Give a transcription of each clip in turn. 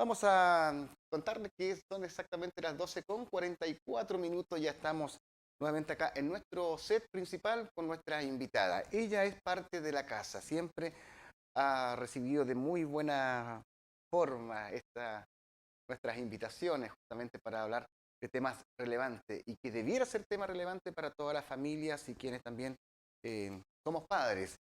Vamos a contarles que son exactamente las 12:44. Ya estamos nuevamente acá en nuestro set principal con nuestra invitada. Ella es parte de la casa, siempre ha recibido de muy buena forma nuestras invitaciones justamente para hablar de temas relevantes y que debiera ser tema relevante para todas las familias y quienes también somos padres.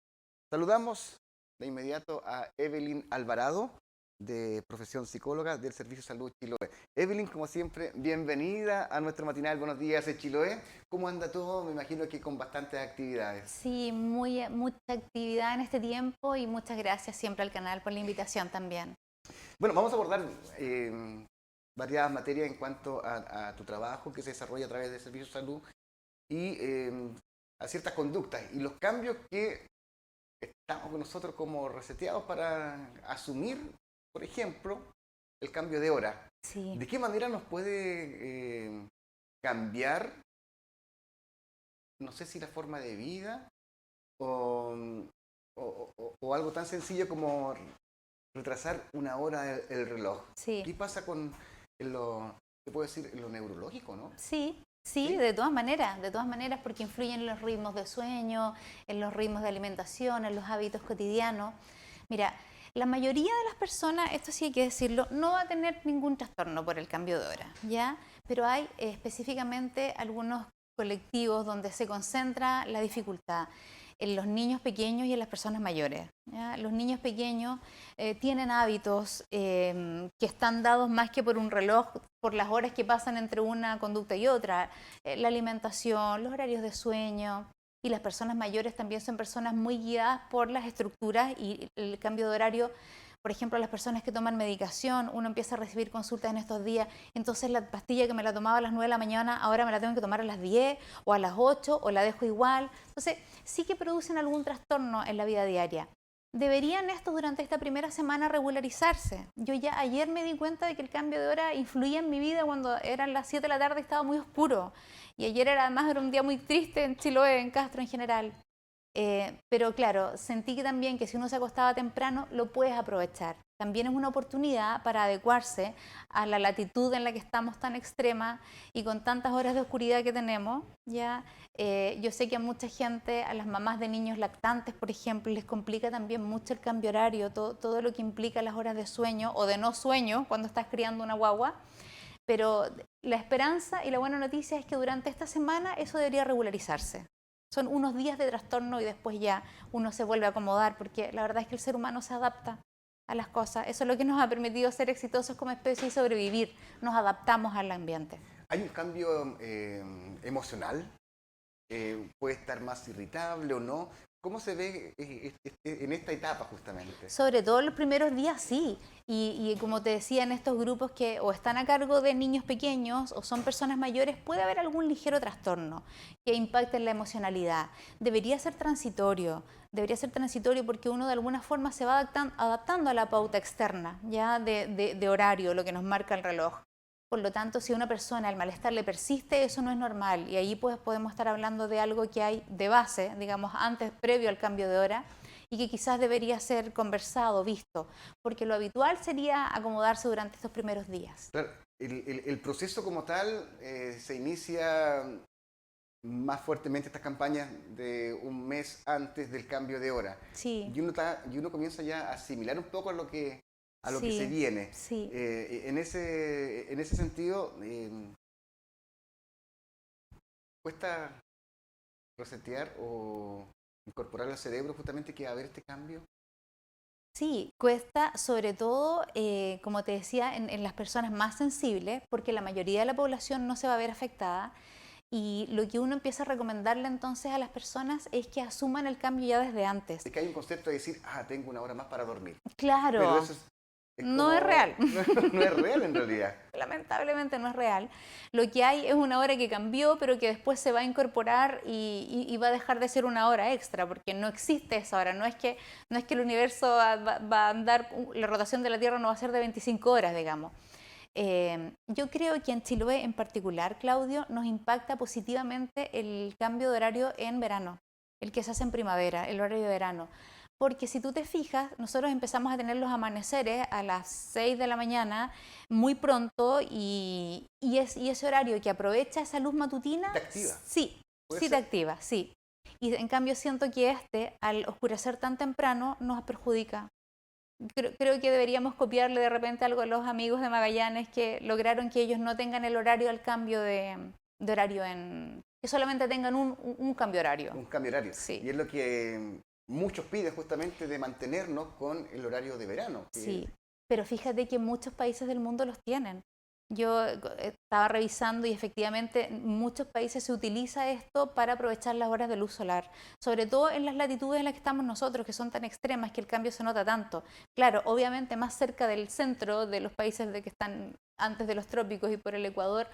Saludamos de inmediato a Evelyn Alvarado, de profesión psicóloga del Servicio de Salud Chiloé. Evelyn, como siempre, bienvenida a nuestro matinal Buenos Días en Chiloé. ¿Cómo anda todo? Me imagino que con bastantes actividades. Sí, mucha actividad en este tiempo y muchas gracias siempre al canal por la invitación también. Bueno, vamos a abordar variadas materias en cuanto a tu trabajo que se desarrolla a través del Servicio de Salud y a ciertas conductas y los cambios que estamos nosotros como reseteados para asumir, por ejemplo, el cambio de hora. Sí. ¿De qué manera nos puede cambiar, no sé si la forma de vida o, o algo tan sencillo como retrasar una hora el reloj? Sí, ¿Qué pasa con lo, se puede decir, lo neurológico, no? sí, sí, ¿Sí? de todas maneras porque influyen en los ritmos de sueño, en los ritmos de alimentación, en los hábitos cotidianos. Mira, la mayoría de las personas, esto sí hay que decirlo, no va a tener ningún trastorno por el cambio de hora, ¿ya? Pero hay específicamente algunos colectivos donde se concentra la dificultad en los niños pequeños y en las personas mayores, ¿ya? Los niños pequeños tienen hábitos que están dados más que por un reloj, por las horas que pasan entre una conducta y otra, la alimentación, los horarios de sueño, y las personas mayores también son personas muy guiadas por las estructuras y el cambio de horario. Por ejemplo, las personas que toman medicación, uno empieza a recibir consultas en estos días, entonces la pastilla que me la tomaba a las 9 de la mañana, ahora me la tengo que tomar a las 10 o a las 8 o la dejo igual. Entonces, sí que producen algún trastorno en la vida diaria. Deberían estos durante esta primera semana regularizarse. Yo ya ayer me di cuenta de que el cambio de hora influía en mi vida cuando eran las 7 de la tarde y estaba muy oscuro. Y ayer además era un día muy triste en Chiloé, en Castro en general. Pero claro, sentí que también que si uno se acostaba temprano, lo puedes aprovechar. También es una oportunidad para adecuarse a la latitud en la que estamos tan extrema y con tantas horas de oscuridad que tenemos. ¿Ya? Yo sé que a mucha gente, a las mamás de niños lactantes, por ejemplo, les complica también mucho el cambio horario, todo lo que implica las horas de sueño o de no sueño cuando estás criando una guagua. Pero la esperanza y la buena noticia es que durante esta semana eso debería regularizarse. Son unos días de trastorno y después ya uno se vuelve a acomodar, porque la verdad es que el ser humano se adapta a las cosas. Eso es lo que nos ha permitido ser exitosos como especie y sobrevivir. Nos adaptamos al ambiente. ¿Hay un cambio emocional? ¿Puede estar más irritable o no? ¿Cómo se ve en esta etapa justamente? Sobre todo los primeros días sí, y como te decía, en estos grupos que o están a cargo de niños pequeños o son personas mayores, puede haber algún ligero trastorno que impacte en la emocionalidad. Debería ser transitorio porque uno de alguna forma se va adaptando a la pauta externa, ya de horario, lo que nos marca el reloj. Por lo tanto, si a una persona el malestar le persiste, eso no es normal. Y ahí pues podemos estar hablando de algo que hay de base, digamos, antes, previo al cambio de hora, y que quizás debería ser conversado, visto, porque lo habitual sería acomodarse durante estos primeros días. Claro, el proceso como tal se inicia más fuertemente estas campañas de un mes antes del cambio de hora. Sí, Y uno comienza ya a asimilar un poco a lo que se sí, viene. sí. En ese sentido, cuesta resetear o incorporar al cerebro justamente que va a haber este cambio. Sí, cuesta sobre todo, como te decía, en las personas más sensibles, porque la mayoría de la población no se va a ver afectada. Y lo que uno empieza a recomendarle entonces a las personas es que asuman el cambio ya desde antes. Es que hay un concepto de decir, tengo una hora más para dormir. Pero Claro, eso es no es como, real. no es real en realidad. Lamentablemente no es real. Lo que hay es una hora que cambió, pero que después se va a incorporar y va a dejar de ser una hora extra, porque no existe esa hora. No es que el universo va a andar, la rotación de la Tierra no va a ser de 25 horas, digamos. Yo creo que en Chiloé en particular, Claudio, nos impacta positivamente el cambio de horario en verano, el que se hace en primavera, el horario de verano, Porque si tú te fijas, nosotros empezamos a tener los amaneceres a las 6 de la mañana muy pronto y ese horario que aprovecha esa luz matutina, ¿Te activa? sí, ¿Puede sí te ser? activa, sí. Y en cambio siento que al oscurecer tan temprano, nos perjudica. Creo que deberíamos copiarle de repente algo a los amigos de Magallanes que lograron que ellos no tengan el horario al cambio de horario que solamente tengan un cambio horario. Un cambio horario. Sí. Y es lo que muchos piden justamente de mantenernos con el horario de verano. Sí, pero fíjate que muchos países del mundo los tienen. Yo estaba revisando y efectivamente en muchos países se utiliza esto para aprovechar las horas de luz solar, sobre todo en las latitudes en las que estamos nosotros, que son tan extremas que el cambio se nota tanto. Claro, obviamente más cerca del centro de los países de que están antes de los trópicos y por el Ecuador,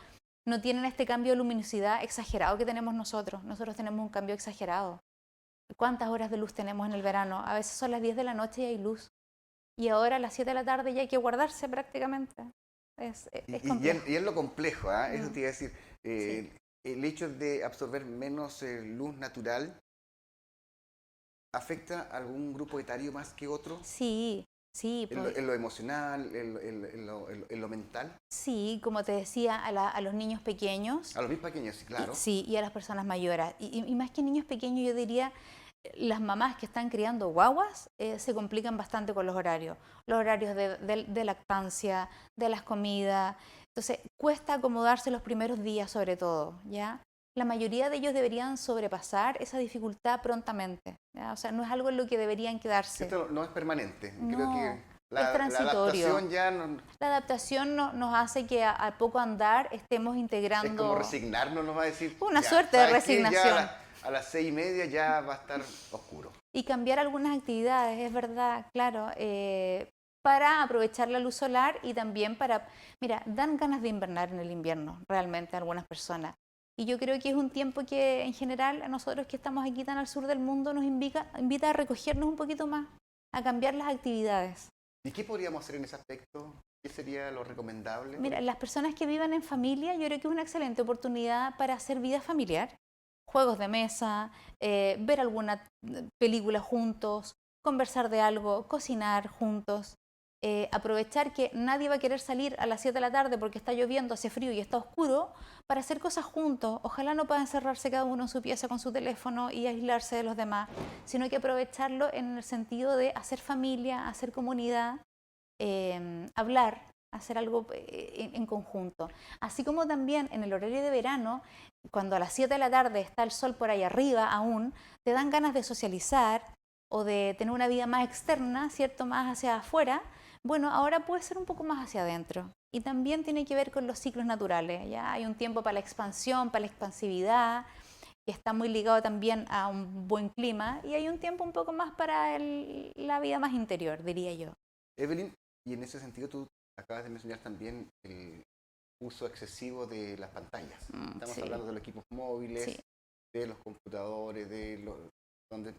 no tienen este cambio de luminosidad exagerado que tenemos nosotros. Nosotros tenemos un cambio exagerado. ¿Cuántas horas de luz tenemos en el verano? A veces son las 10 de la noche y hay luz. Y ahora a las 7 de la tarde ya hay que guardarse prácticamente. Es complejo. Y es lo complejo, ¿ah? Eso te iba a decir. Sí. El hecho de absorber menos luz natural afecta a algún grupo etario más que otro. Sí, sí, En lo emocional, en lo mental. sí, como te decía, a los niños pequeños. A los más pequeños, sí, claro. Sí, y a las personas mayores. Y más que niños pequeños, yo diría, las mamás que están criando guaguas se complican bastante con los horarios de lactancia, de las comidas. Entonces, cuesta acomodarse los primeros días sobre todo, ¿ya? La mayoría de ellos deberían sobrepasar esa dificultad prontamente, ¿ya? O sea, no es algo en lo que deberían quedarse. Esto no es permanente. No, Creo que es transitorio. adaptación ya no, La adaptación nos hace que a poco andar estemos integrando... es como resignarnos, nos va a decir. Una Ya, suerte de ¿sabes qué? resignación. Ya a las 6:30 ya va a estar oscuro. Y cambiar algunas actividades, es verdad, claro, para aprovechar la luz solar y también para... Mira, dan ganas de invernar en el invierno, realmente, a algunas personas. Y yo creo que es un tiempo que, en general, a nosotros que estamos aquí tan al sur del mundo, nos invita a recogernos un poquito más, a cambiar las actividades. ¿Y qué podríamos hacer en ese aspecto? ¿Qué sería lo recomendable? Mira, las personas que vivan en familia, yo creo que es una excelente oportunidad para hacer vida familiar. Juegos de mesa, ver alguna película juntos, conversar de algo, cocinar juntos, aprovechar que nadie va a querer salir a las 7 de la tarde porque está lloviendo, hace frío y está oscuro, para hacer cosas juntos. Ojalá no puedan encerrarse cada uno en su pieza con su teléfono y aislarse de los demás, sino que aprovecharlo en el sentido de hacer familia, hacer comunidad, hablar, hacer algo en conjunto. Así como también en el horario de verano, cuando a las 7 de la tarde está el sol por ahí arriba aún, te dan ganas de socializar o de tener una vida más externa, ¿cierto? Más hacia afuera. Bueno, ahora puede ser un poco más hacia adentro. Y también tiene que ver con los ciclos naturales. Ya hay un tiempo para la expansión, para la expansividad, que está muy ligado también a un buen clima, y hay un tiempo un poco más para la vida más interior, diría yo. Evelyn, y en ese sentido tú acabas de mencionar también el uso excesivo de las pantallas. Estamos Sí. hablando de los equipos móviles, Sí. de los computadores, donde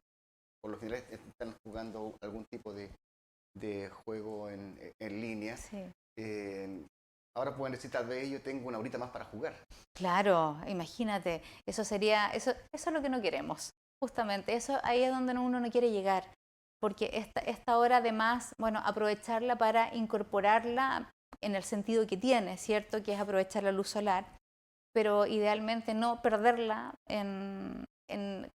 por lo general están jugando algún tipo de juego en línea. Sí. Ahora pueden decir, tal vez yo tengo una horita más para jugar. Claro, imagínate, eso es lo que no queremos, justamente, eso ahí es donde uno no quiere llegar, porque esta hora además, bueno, aprovecharla para incorporarla en el sentido que tiene, ¿cierto? Que es aprovechar la luz solar, pero idealmente no perderla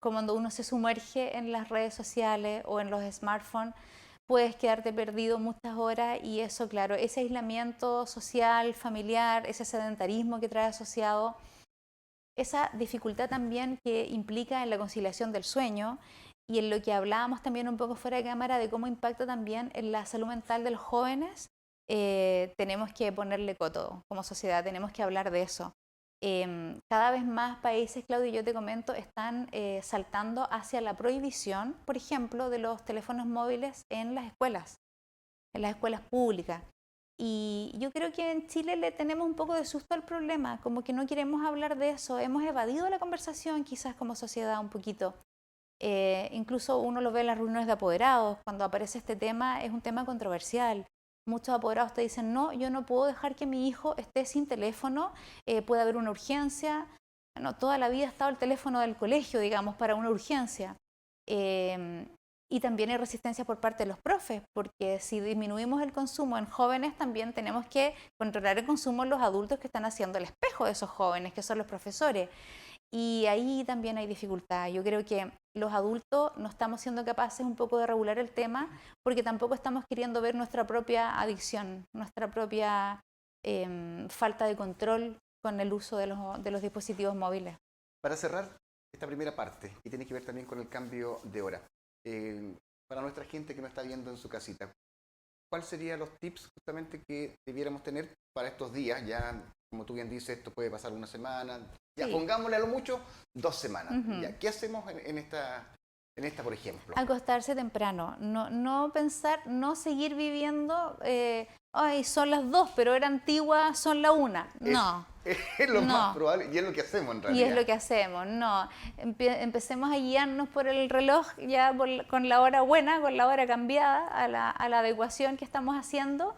como cuando uno se sumerge en las redes sociales o en los smartphones, puedes quedarte perdido muchas horas y eso, claro, ese aislamiento social, familiar, ese sedentarismo que trae asociado, esa dificultad también que implica en la conciliación del sueño y en lo que hablábamos también un poco fuera de cámara de cómo impacta también en la salud mental de los jóvenes, tenemos que ponerle coto como sociedad, tenemos que hablar de eso. Cada vez más países, Claudio, yo te comento, están saltando hacia la prohibición, por ejemplo, de los teléfonos móviles en las escuelas públicas. Y yo creo que en Chile le tenemos un poco de susto al problema, como que no queremos hablar de eso, hemos evadido la conversación quizás como sociedad un poquito. Incluso uno lo ve en las reuniones de apoderados, cuando aparece este tema, es un tema controversial. Muchos apoderados te dicen, no, yo no puedo dejar que mi hijo esté sin teléfono, puede haber una urgencia. Bueno, toda la vida ha estado el teléfono del colegio, digamos, para una urgencia. Y también hay resistencia por parte de los profes, porque si disminuimos el consumo en jóvenes, también tenemos que controlar el consumo en los adultos que están haciendo el espejo de esos jóvenes, que son los profesores. Y ahí también hay dificultad. Yo creo que los adultos no estamos siendo capaces un poco de regular el tema, porque tampoco estamos queriendo ver nuestra propia adicción, nuestra propia falta de control con el uso de los dispositivos móviles. Para cerrar esta primera parte, que tiene que ver también con el cambio de hora, para nuestra gente que nos está viendo en su casita, ¿cuáles serían los tips justamente que debiéramos tener para estos días? Ya, como tú bien dices, esto puede pasar una semana, ya Sí. pongámosle a lo mucho 2 semanas. Ujú. Ya, ¿qué hacemos en esta, por ejemplo? Acostarse temprano, no pensar, no seguir viviendo, ay, son las 2, pero era antigua, son la 1. Es, No, es lo más no. probable y es lo que hacemos en Y es realidad. lo que hacemos, no. Empecemos a guiarnos por el reloj ya con la hora buena, con la hora cambiada, a la adecuación que estamos haciendo,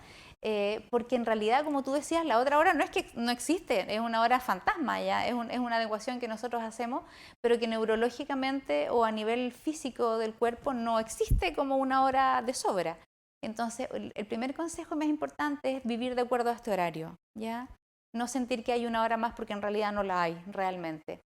porque en realidad, como tú decías, la otra hora no es que no existe, es una hora fantasma, ya es una adecuación que nosotros hacemos, pero que neurológicamente o a nivel físico del cuerpo no existe como una hora de sobra. Entonces, el primer consejo más importante es vivir de acuerdo a este horario, ¿ya? No sentir que hay una hora más porque en realidad no la hay realmente.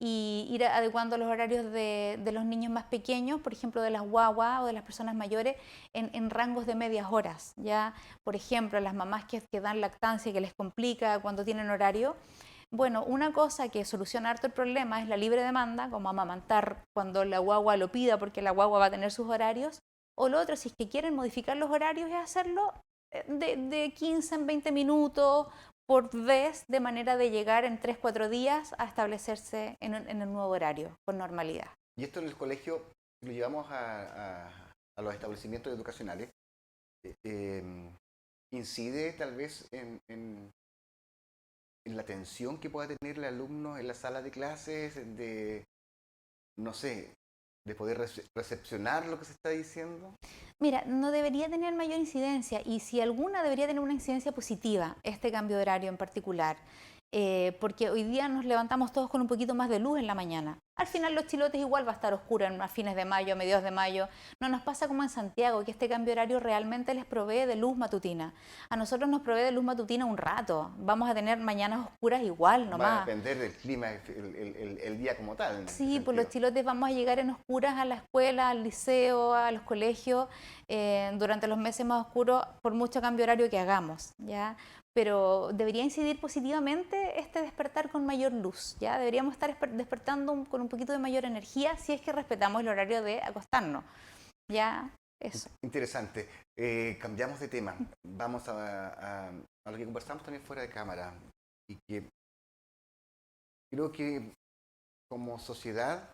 Y ir adecuando los horarios de los niños más pequeños, por ejemplo, de las guaguas o de las personas mayores, en rangos de medias horas. Ya, por ejemplo, las mamás que dan lactancia y que les complica cuando tienen horario. Bueno, una cosa que soluciona harto el problema es la libre demanda, como amamantar cuando la guagua lo pida porque la guagua va a tener sus horarios. O lo otro, si es que quieren modificar los horarios, es hacerlo de 15 en 20 minutos por vez, de manera de llegar en 3 4 días a establecerse en el nuevo horario, con normalidad. Y esto en el colegio lo llevamos a los establecimientos educacionales. eh, incide tal vez en la atención que pueda tener el alumno en la sala de clases, de, no sé, de poder recepcionar lo que se está diciendo. Mira, no debería tener mayor incidencia y si alguna debería tener una incidencia positiva, este cambio de horario en particular, porque hoy día nos levantamos todos con un poquito más de luz en la mañana. Al final los chilotes igual va a estar oscuro a fines de mayo, a mediados de mayo. No nos pasa como en Santiago, que este cambio de horario realmente les provee de luz matutina. A nosotros nos provee de luz matutina un rato. Vamos a tener mañanas oscuras igual, Va a nomás. depender del clima, el día como tal, en ese Sí, por los sentido. chilotes vamos a llegar en oscuras a la escuela, al liceo, a los colegios, durante los meses más oscuros, por mucho cambio horario que hagamos, ¿ya? Pero debería incidir positivamente este despertar con mayor luz, ¿ya? Deberíamos estar despertando con un poquito de mayor energía si es que respetamos el horario de acostarnos, ¿ya? Eso. Interesante. Cambiamos de tema. Vamos a lo que conversamos también fuera de cámara. Y que creo que como sociedad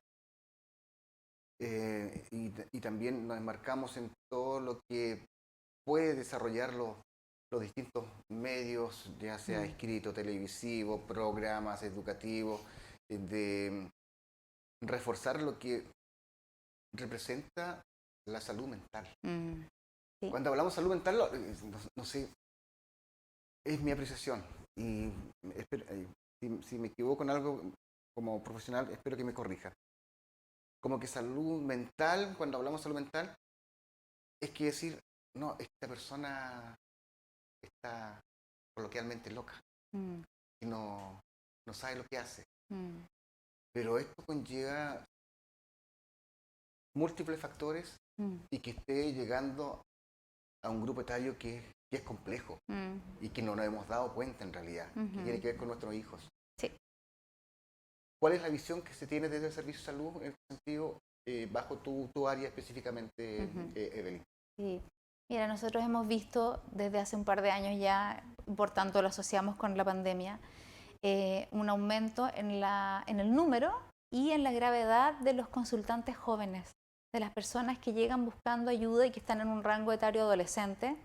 y también nos enmarcamos en todo lo que puede desarrollar los distintos medios, ya sea Mm. escrito, televisivo, programas educativos, de reforzar lo que representa la salud mental. Mm. Sí. Cuando hablamos de salud mental, no sé, es mi apreciación y si me equivoco en algo como profesional, espero que me corrija. Como que salud mental, cuando hablamos de salud mental, es que decir, no, esta persona está coloquialmente loca Mm. y no sabe lo que hace. Mm. Pero esto conlleva múltiples factores Mm. y que esté llegando a un grupo etario que es complejo Mm. y que no nos hemos dado cuenta en realidad, que Ujú. tiene que ver con nuestros hijos. Sí. ¿Cuál es la visión que se tiene desde el Servicio de Salud en este sentido, bajo tu área específicamente, Ujú. Evelyn? Sí. Mira, nosotros hemos visto desde hace un par de años ya, por tanto lo asociamos con la pandemia, un aumento en el número y en la gravedad de los consultantes jóvenes, de las personas que llegan buscando ayuda y que están en un rango etario adolescente,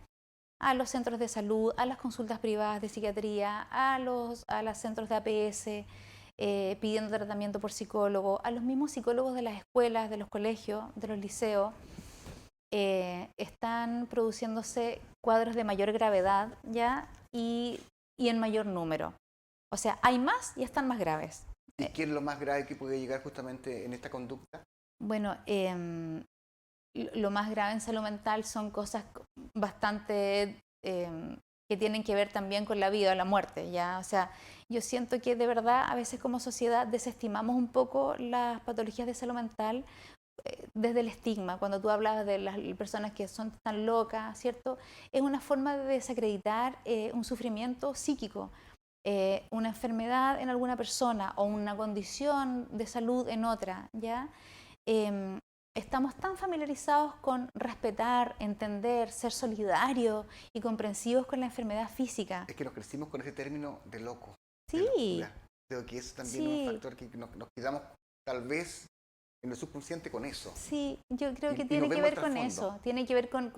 a los centros de salud, a las consultas privadas de psiquiatría, a los centros de APS, pidiendo tratamiento por psicólogo, a los mismos psicólogos de las escuelas, de los colegios, de los liceos. Están produciéndose cuadros de mayor gravedad ya y en mayor número. O sea, hay más y están más graves. ¿Y qué es lo más grave que puede llegar justamente en esta conducta? Bueno, lo más grave en salud mental son cosas bastante que tienen que ver también con la vida o la muerte, ¿ya? O sea, yo siento que de verdad a veces como sociedad desestimamos un poco las patologías de salud mental desde el estigma. Cuando tú hablabas de las personas que son tan locas, ¿cierto? Es una forma de desacreditar un sufrimiento psíquico. Una enfermedad en alguna persona o una condición de salud en otra, ¿ya? Eh, Estamos tan familiarizados con respetar, entender, ser solidarios y comprensivos con la enfermedad física. Es que nos crecimos con ese término de loco, de Sí, locura. Creo que eso también es un sí, factor que nos quedamos tal vez en el subconsciente con eso. sí, yo creo que Y nos tiene que vemos ver hasta el con fondo. eso, tiene que ver con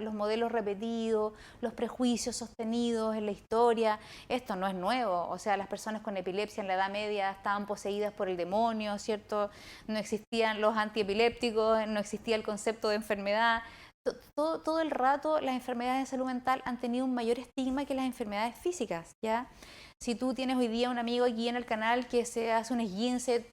los modelos repetidos, los prejuicios sostenidos en la historia. Esto no es nuevo, o sea, las personas con epilepsia en la Edad Media estaban poseídas por el demonio, ¿cierto? No existían los antiepilépticos, no existía el concepto de enfermedad. Todo el rato las enfermedades de salud mental han tenido un mayor estigma que las enfermedades físicas, ¿ya? Si tú tienes hoy día un amigo aquí en el canal que se hace un esguince,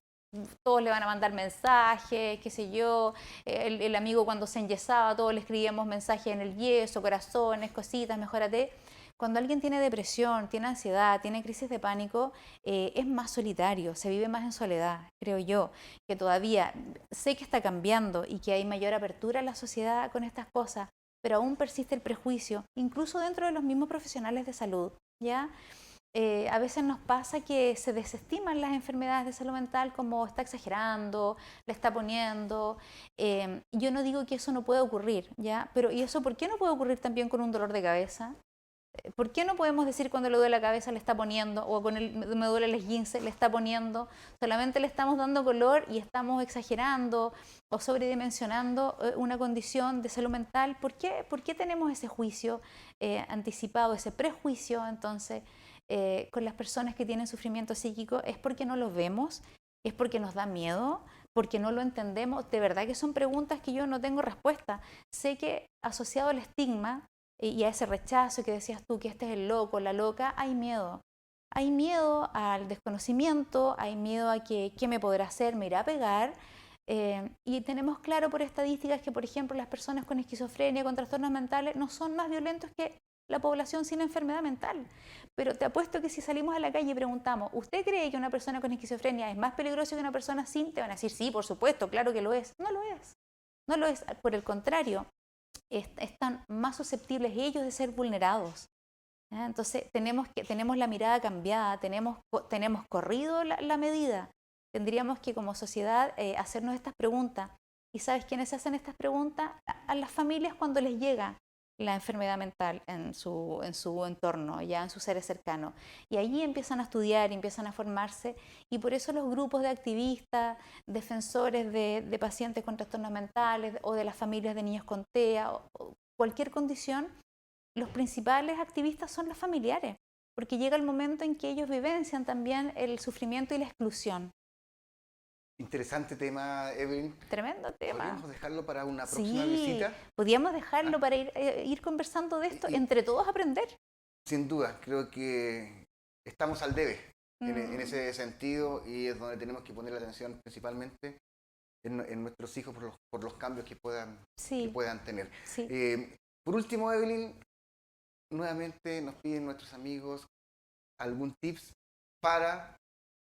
todos le van a mandar mensajes, qué sé yo, el amigo cuando se enyesaba, todos le escribíamos mensajes en el yeso, corazones, cositas, mejórate. Cuando alguien tiene depresión, tiene ansiedad, tiene crisis de pánico, es más solitario, se vive más en soledad, creo yo, que todavía sé que está cambiando y que hay mayor apertura en la sociedad con estas cosas, pero aún persiste el prejuicio, incluso dentro de los mismos profesionales de salud, ¿ya? A veces nos pasa que se desestiman las enfermedades de salud mental como está exagerando, le está poniendo. Yo no digo que eso no pueda ocurrir, ¿ya? Pero ¿y eso por qué no puede ocurrir también con un dolor de cabeza? ¿Por qué no podemos decir cuando le duele la cabeza le está poniendo o con me duele el esguince le está poniendo? Solamente le estamos dando color y estamos exagerando o sobredimensionando una condición de salud mental. ¿Por qué tenemos ese juicio anticipado, ese prejuicio entonces con las personas que tienen sufrimiento psíquico? ¿Es porque no lo vemos? ¿Es porque nos da miedo? ¿Porque no lo entendemos? De verdad que son preguntas que yo no tengo respuesta. Sé que asociado al estigma y a ese rechazo que decías tú, que este es el loco, la loca, hay miedo. Hay miedo al desconocimiento, hay miedo a que qué me podrá hacer, me irá a pegar. Y tenemos claro por estadísticas que, por ejemplo, las personas con esquizofrenia, con trastornos mentales, no son más violentos que la población sin enfermedad mental. Pero te apuesto que si salimos a la calle y preguntamos, ¿usted cree que una persona con esquizofrenia es más peligrosa que una persona sin? Te van a decir, sí, por supuesto, claro que lo es. No lo es. No lo es. Por el contrario, están más susceptibles ellos de ser vulnerados. ¿Ya? Entonces tenemos la mirada cambiada, tenemos corrido la medida. Tendríamos que como sociedad hacernos estas preguntas. ¿Y sabes quiénes se hacen estas preguntas? A las familias cuando les llega la enfermedad mental en su entorno, ya en sus seres cercanos. Y allí empiezan a estudiar, empiezan a formarse, y por eso los grupos de activistas, defensores de pacientes con trastornos mentales o de las familias de niños con TEA o cualquier condición, los principales activistas son los familiares, porque llega el momento en que ellos vivencian también el sufrimiento y la exclusión. Interesante tema, Evelyn. Tremendo tema. ¿Podríamos dejarlo para una próxima Sí, visita? podríamos dejarlo ¿Ah? para ir conversando de esto, Y, entre todos aprender. sin duda, creo que estamos al debe en Mm, ese sentido y es donde tenemos que poner la atención principalmente en nuestros hijos por los cambios que sí, puedan tener. sí. Por último, Evelyn, nuevamente nos piden nuestros amigos algún tips para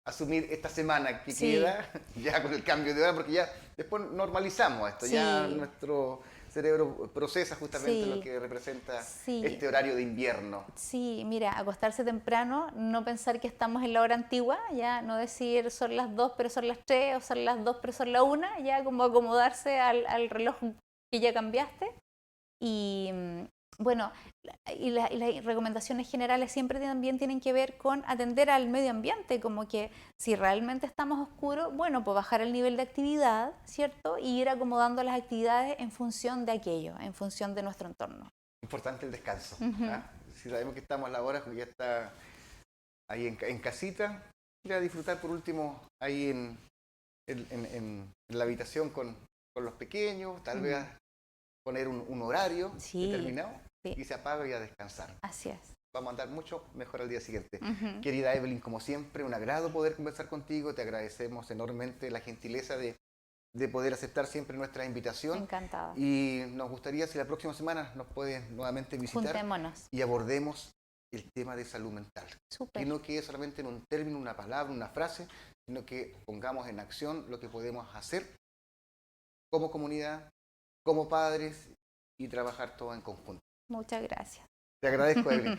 asumir esta semana que Sí, queda, ya con el cambio de hora, porque ya después normalizamos esto, ya sí, nuestro cerebro procesa justamente lo sí, que representa sí, este horario de invierno. sí. Mira, acostarse temprano, no pensar que estamos en la hora antigua, ya no decir son las 2 pero son las 3 o son las 2 pero son la 1, ya como acomodarse al reloj que ya cambiaste. Y bueno, y las recomendaciones generales siempre también tienen que ver con atender al medio ambiente, como que si realmente estamos oscuros, bueno, pues bajar el nivel de actividad, ¿cierto? Y ir acomodando las actividades en función de aquello, en función de nuestro entorno. Importante el descanso. Ujú. ¿Ah? Si sabemos que estamos a la hora, pues ya está ahí en casita, ir a disfrutar por último ahí en la habitación con los pequeños, tal vez Mm. poner un horario Sí, determinado sí, y se apaga y a descansar. así es. Vamos a andar mucho mejor al día siguiente. Ujú. Querida Evelyn, como siempre, un agrado poder conversar contigo. Te agradecemos enormemente la gentileza de de poder aceptar siempre nuestra invitación. Encantada. Y nos gustaría si la próxima semana nos puedes nuevamente visitar Juntémonos. y abordemos el tema de salud mental. Súper. Que no quede solamente en un término, una palabra, una frase, sino que pongamos en acción lo que podemos hacer como comunidad, como padres y trabajar todo en conjunto. Muchas gracias. Te agradezco, Evelyn.